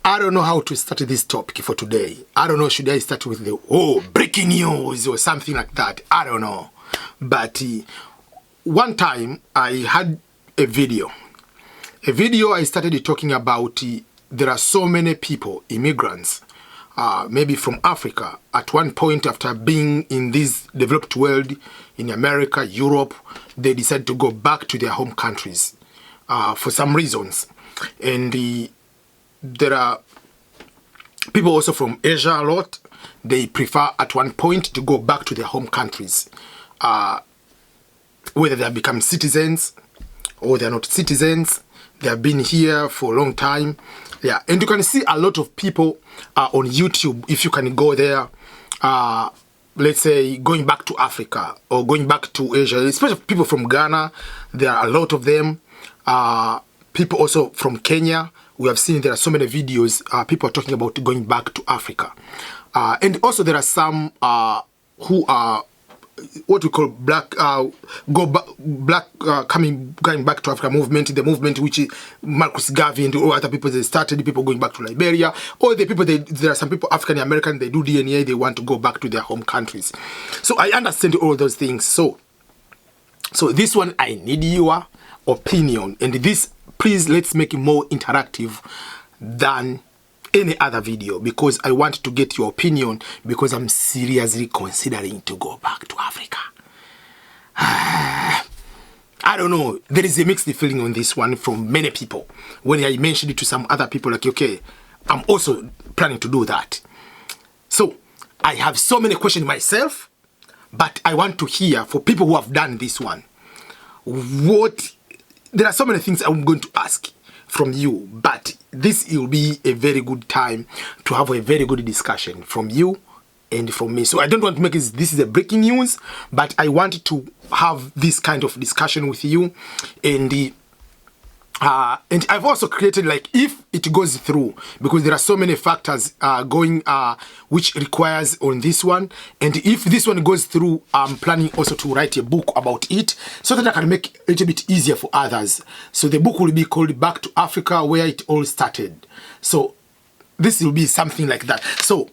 I don't know how to start this topic for today. I don't know, should I start with the breaking news or something like that? I don't know. But one time I had a video I started talking about there are so many people, immigrants, maybe from Africa, at one point after being in this developed world, in America, Europe, they decided to go back to their home countries for some reasons. And there are people also from Asia a lot. They prefer at one point to go back to their home countries, whether they have become citizens or they are not citizens. They have been here for a long time. Yeah, and you can see a lot of people on YouTube. If you can go there, let's say going back to Africa or going back to Asia, especially people from Ghana, there are a lot of them. People also from Kenya. We have seen there are so many videos, people are talking about going back to Africa. And also there are some who are what we call going back to Africa movement, the movement which Marcus Garvey and all other people, they started, people going back to Liberia, or the people, there are some people, African American, they do DNA, they want to go back to their home countries. So I understand all those things. So this one, I need your opinion, and this, please, let's make it more interactive than any other video, because I want to get your opinion, because I'm seriously considering to go back to Africa. I don't know, there is a mixed feeling on this one from many people. When I mentioned it to some other people, like, okay, I'm also planning to do that. So I have so many questions myself, but I want to hear for people who have done this one. There are so many things I'm going to ask from you, but this will be a very good time to have a very good discussion from you and from me. So I don't want to make this is a breaking news, but I want to have this kind of discussion with you. And I've also created, like, if it goes through, because there are so many factors which requires on this one, and if this one goes through, I'm planning also to write a book about it, so that I can make it a little bit easier for others. So the book will be called Back to Africa, Where It All Started. So this will be something like that. So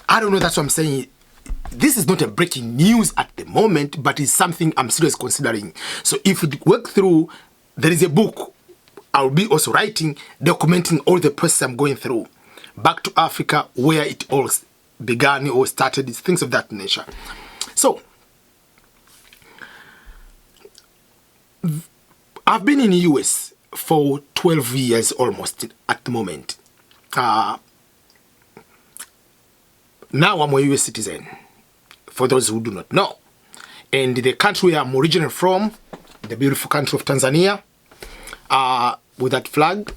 I don't know, that's what I'm saying. This is not a breaking news at the moment, but it's something I'm seriously considering. So if it works through, there is a book I'll be also writing, documenting all the process I'm going through. Back to Africa, where it all began or started, things of that nature. So, I've been in the US for 12 years almost at the moment. Now I'm a US citizen, for those who do not know. And the country I'm originally from, the beautiful country of Tanzania, with that flag,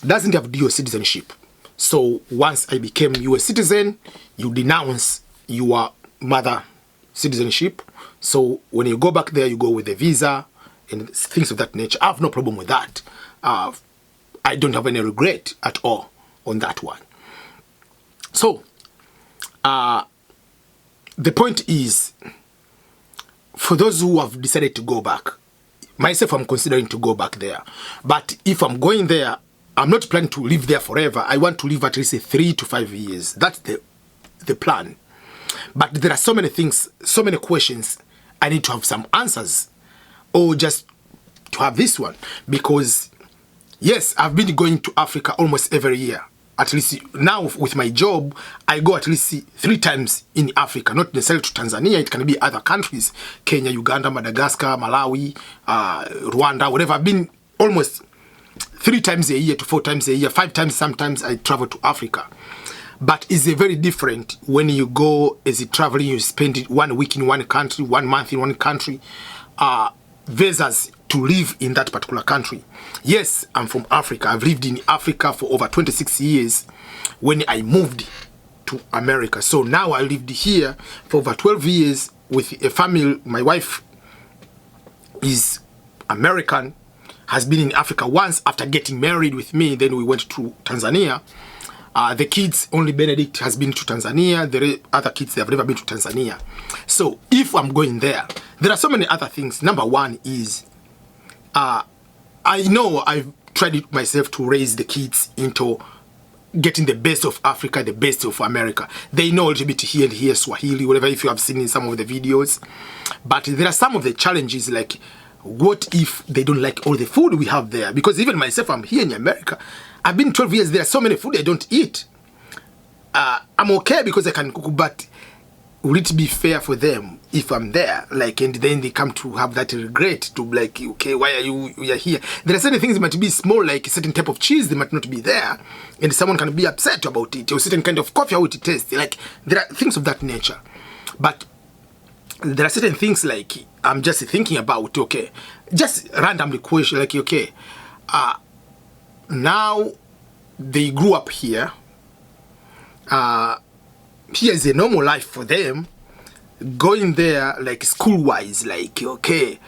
doesn't have dual citizenship. So once I became US citizen, you denounce your mother citizenship. So when you go back there, you go with a visa and things of that nature. I have no problem with that. I don't have any regret at all on that one. So the point is, for those who have decided to go back, myself, I'm considering to go back there. But if I'm going there, I'm not planning to live there forever. I want to live at least 3 to 5 years. That's the plan. But there are so many things, so many questions. I need to have some answers, or just to have this one. Because, yes, I've been going to Africa almost every year. At least now with my job, I go at least 3 times in Africa, not necessarily to Tanzania. It can be other countries, Kenya, Uganda, Madagascar, Malawi, Rwanda, whatever. I've been almost 3 times a year to 4 times a year, 5 times sometimes I travel to Africa. But it's a very different when you go as a traveling, you spend 1 week in one country, 1 month in one country, versus to live in that particular country. Yes, I'm from Africa. I've lived in Africa for over 26 years when I moved to America. So now I lived here for over 12 years with a family. My wife is American, has been in Africa once after getting married with me. Then we went to Tanzania. The kids, only Benedict has been to Tanzania. The other kids, they have never been to Tanzania. So if I'm going there, there are so many other things. Number one is, I know I've tried it myself to raise the kids into getting the best of Africa, the best of America. They know a little bit here and here, Swahili, whatever, if you have seen in some of the videos. But there are some of the challenges, like, what if they don't like all the food we have there? Because even myself, I'm here in America. I've been 12 years, there are so many food I don't eat. I'm okay because I can cook, but would it be fair for them if I'm there, like, and then they come to have that regret to, like, okay, why are you here? There are certain things that might be small, like a certain type of cheese, they might not be there, and someone can be upset about it, or certain kind of coffee, how it tastes. Like, there are things of that nature. But there are certain things, like, I'm just thinking about, okay, just randomly question, like, okay, now they grew up here, here's a normal life for them, going there, like, school-wise, like, okay,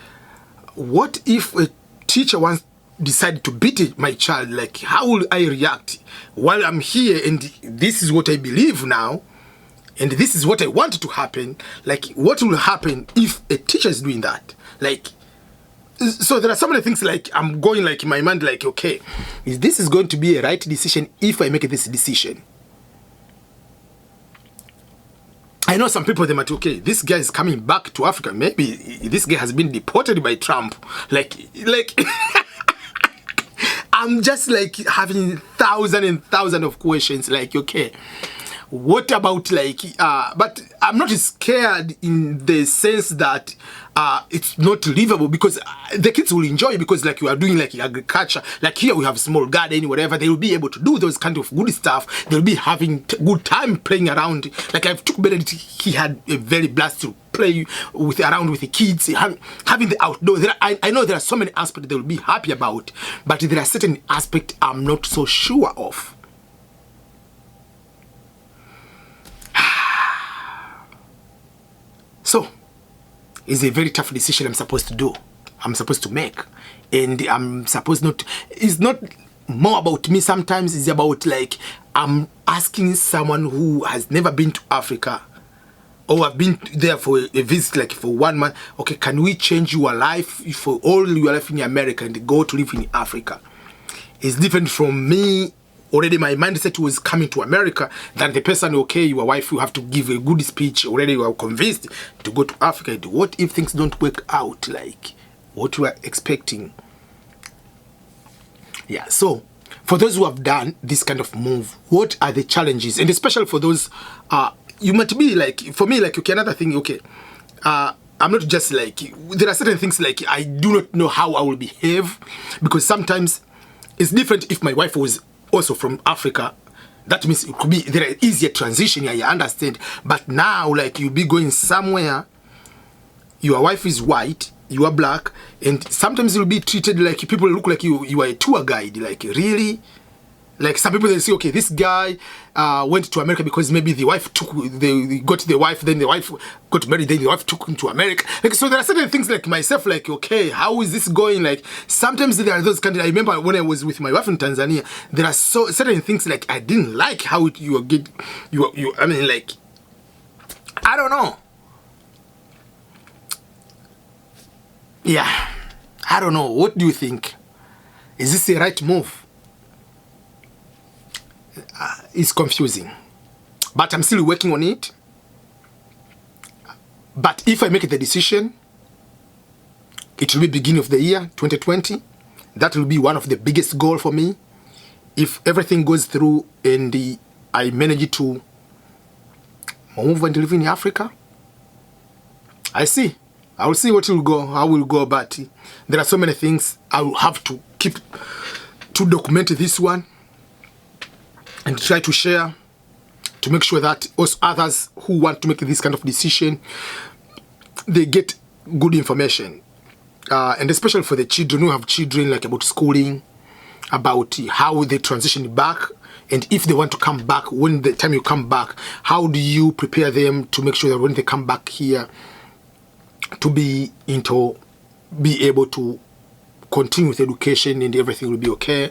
what if a teacher once decided to beat my child? Like, how will I react while I'm here and this is what I believe now and this is what I want to happen? Like, what will happen if a teacher is doing that? Like, so there are so many things, like, I'm going, like, in my mind, like, okay, this is going to be a right decision if I make this decision? I know some people, they might, okay, this guy is coming back to Africa. Maybe this guy has been deported by Trump. Like, I'm just, like, having thousands and thousands of questions. Like, okay, what about, like, but I'm not scared in the sense that it's not livable, because the kids will enjoy it, because, like, you are doing, like, agriculture. Like, here we have small garden, whatever. They will be able to do those kind of good stuff. They'll be having good time playing around. Like, I've took Benedict, he had a very blast to play around with the kids, having the outdoor. I know there are so many aspects they will be happy about, but there are certain aspects I'm not so sure of. So, it's a very tough decision I'm supposed to do. I'm supposed to make. And I'm supposed not... It's not more about me sometimes. It's about, like, I'm asking someone who has never been to Africa, or have been there for a visit, like, for 1 month. Okay, can we change your life for all your life in America and go to live in Africa? It's different from me. Already my mindset was coming to America, than the person, okay, your wife, you have to give a good speech, already you are convinced to go to Africa. What if things don't work out like what you are expecting? Yeah, so for those who have done this kind of move, what are the challenges? And especially for those, you might be like, for me, like, okay, another thing, okay, I'm not just, like, there are certain things, like, I do not know how I will behave, because sometimes it's different if my wife was also from Africa. That means it could be there are easier transition, yeah, you understand. But now, like, you'll be going somewhere, your wife is white, you are black, and sometimes you'll be treated like people look like you are a tour guide. Like, really? Like, some people, they say, okay, this guy went to America because maybe the wife they got the wife, then the wife got married, then the wife took him to America. Like, so there are certain things, like, myself, like, okay, how is this going? Like, sometimes there are those kind of, I remember when I was with my wife in Tanzania, there are certain things, like, I didn't like how I mean, like, I don't know. Yeah, I don't know. What do you think? Is this the right move? It's confusing, but I'm still working on it. But if I make the decision, it will be beginning of the year 2020. That will be one of the biggest goals for me. If everything goes through and I manage to move and live in Africa, I will see what will go, how will go. But there are so many things I will have to keep to document this one and try to share, to make sure that also others who want to make this kind of decision, they get good information. And especially for the children who have children, like, about schooling, about how they transition back, and if they want to come back, when the time you come back, how do you prepare them to make sure that when they come back here, to be able to continue with education and everything will be okay,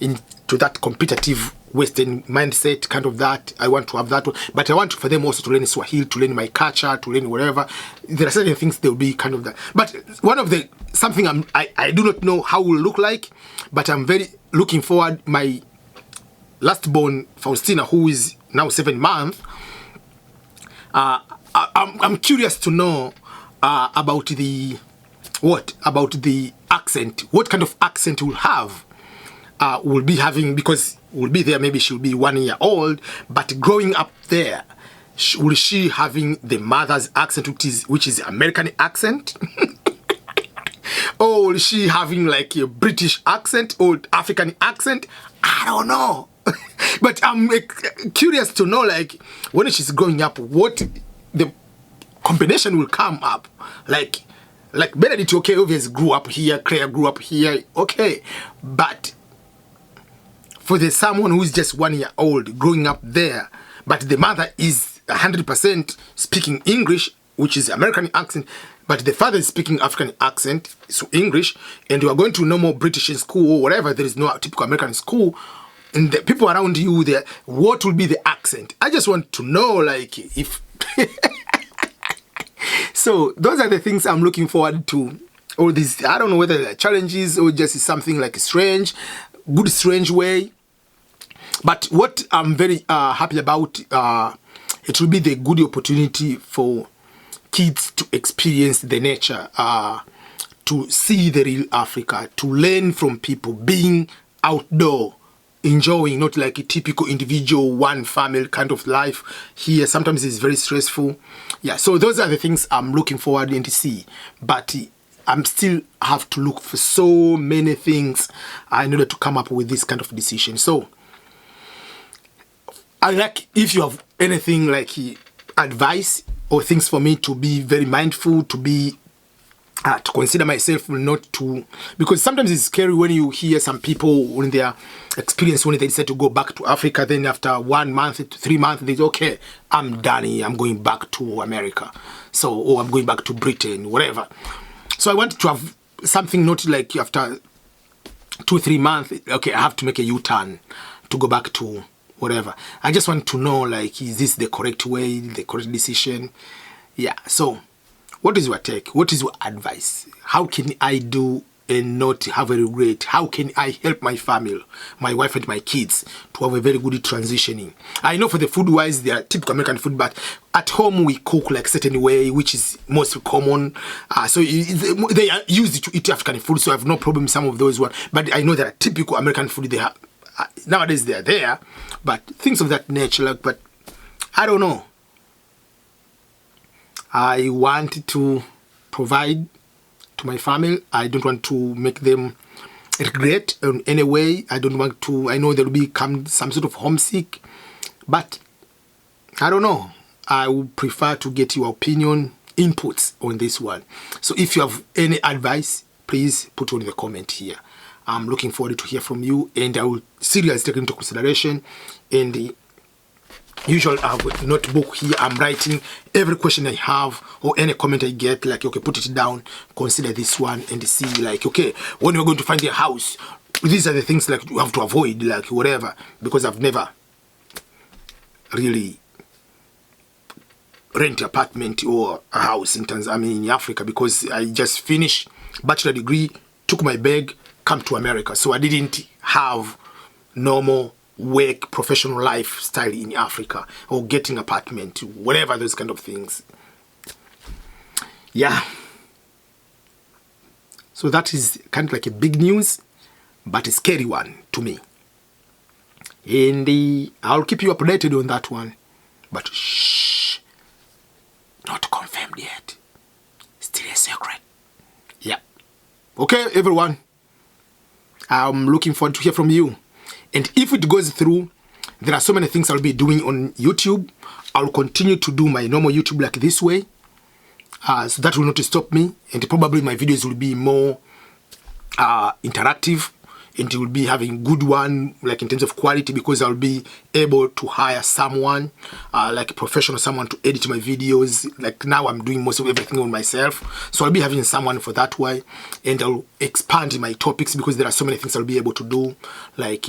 into that competitive Western mindset, kind of that. I want to have that one. But I want for them also to learn Swahili, to learn my culture, to learn whatever. There are certain things they'll be kind of that. But one of the, something I do not know how it will look like, but I'm very looking forward, my last born Faustina, who is now 7 months, I'm curious to know about the accent. What kind of accent will have? Will be having, because will be there, maybe she'll be 1 year old, but growing up there, will she having the mother's accent, which is American accent? Or will she having like a British accent or African accent? I don't know. But I'm curious to know, like, when she's growing up, what the combination will come up. Like Benedict, okay, obviously grew up here, Claire grew up here, okay, but for someone who's just 1 year old growing up there, but the mother is 100% speaking English, which is American accent, but the father is speaking African accent, so English, and you are going to normal British school or whatever, there is no typical American school, and the people around you there, what will be the accent? I just want to know, like, if... So those are the things I'm looking forward to. All these, I don't know whether they're challenges or just something like strange way. But what I'm very happy about, it will be the good opportunity for kids to experience the nature, to see the real Africa, to learn from people, being outdoor, enjoying, not like a typical individual one family kind of life here. Sometimes it's very stressful. Yeah, so those are the things I'm looking forward to see. But I'm still have to look for so many things in order to come up with this kind of decision. So I like, if you have anything like advice or things for me to be very mindful, to be to consider myself, not to, because sometimes it's scary when you hear some people when their experience, when they decide to go back to Africa, then after 1 month to 3 months, they say, okay, I'm done here, I'm going back to America, so, or I'm going back to Britain, whatever. So I wanted to have something not like after 2 or 3 months, okay, I have to make a U-turn to go back to whatever. I just want to know, like, is this the correct way, the correct decision? Yeah, so what is your take? What is your advice? How can I do and not have a regret? How can I help my family, my wife and my kids to have a very good transitioning? I know for the food wise, they are typical American food, but at home we cook like certain way, which is most common. So they are used to eat African food, so I have no problem with some of those ones. But I know that typical American food, they have, nowadays they are there, but things of that nature, like, but I don't know. I want to provide to my family. I don't want to make them regret in any way. I don't want to, I know there will become some sort of homesick, but I don't know. I would prefer to get your opinion, inputs on this one. So if you have any advice, please put on the comment here. I'm looking forward to hear from you, and I will seriously take into consideration. And the usual, I have a notebook here. I'm writing every question I have or any comment I get, like, okay, put it down, consider this one, and see, like, okay, when you're going to find a house, these are the things like you have to avoid, like whatever, because I've never really rent an apartment or a house in Tanzania, I mean in Africa, because I just finished bachelor degree, took my bag, come to America, so I didn't have normal work, professional lifestyle in Africa, or getting apartment, whatever, those kind of things. Yeah, so that is kind of like a big news, but a scary one to me, and I'll keep you updated on that one, but shh, not confirmed yet, still a secret. Yeah, okay everyone, I'm looking forward to hear from you. And if it goes through, there are so many things I'll be doing on YouTube. I'll continue to do my normal YouTube like this way. So that will not stop me. And probably my videos will be more interactive. And it will be having good one, like in terms of quality, because I'll be able to hire someone, like a professional, someone to edit my videos. Like now I'm doing most of everything on myself. So I'll be having someone for that way. And I'll expand my topics, because there are so many things I'll be able to do. Like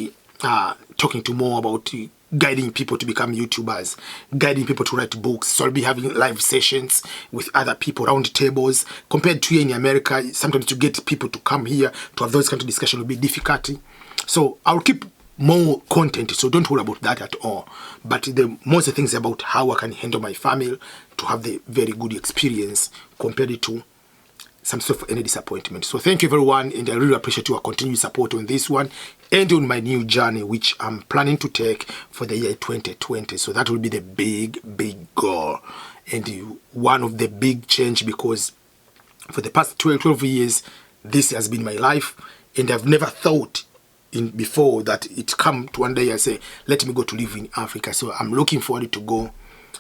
talking to more about guiding people to become YouTubers, guiding people to write books. So I'll be having live sessions with other people, round tables. Compared to here in America, sometimes to get people to come here to have those kind of discussion will be difficult. So I'll keep more content, so don't worry about that at all. But the most things about how I can handle my family to have the very good experience compared to some sort of any disappointment. So thank you everyone, and I really appreciate your continued support on this one and on my new journey, which I'm planning to take for the year 2020. So that will be the big goal and one of the big change, because for the past 12 years this has been my life, and I've never thought in before that it come to one day I say, let me go to live in Africa. So I'm looking forward to go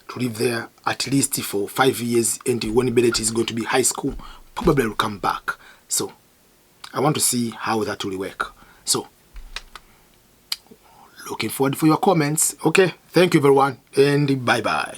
to live there at least for 5 years, and when Bennett is going to be high school, probably I will come back. So I want to see how that will work. So looking forward for your comments. Okay, thank you everyone, and bye bye.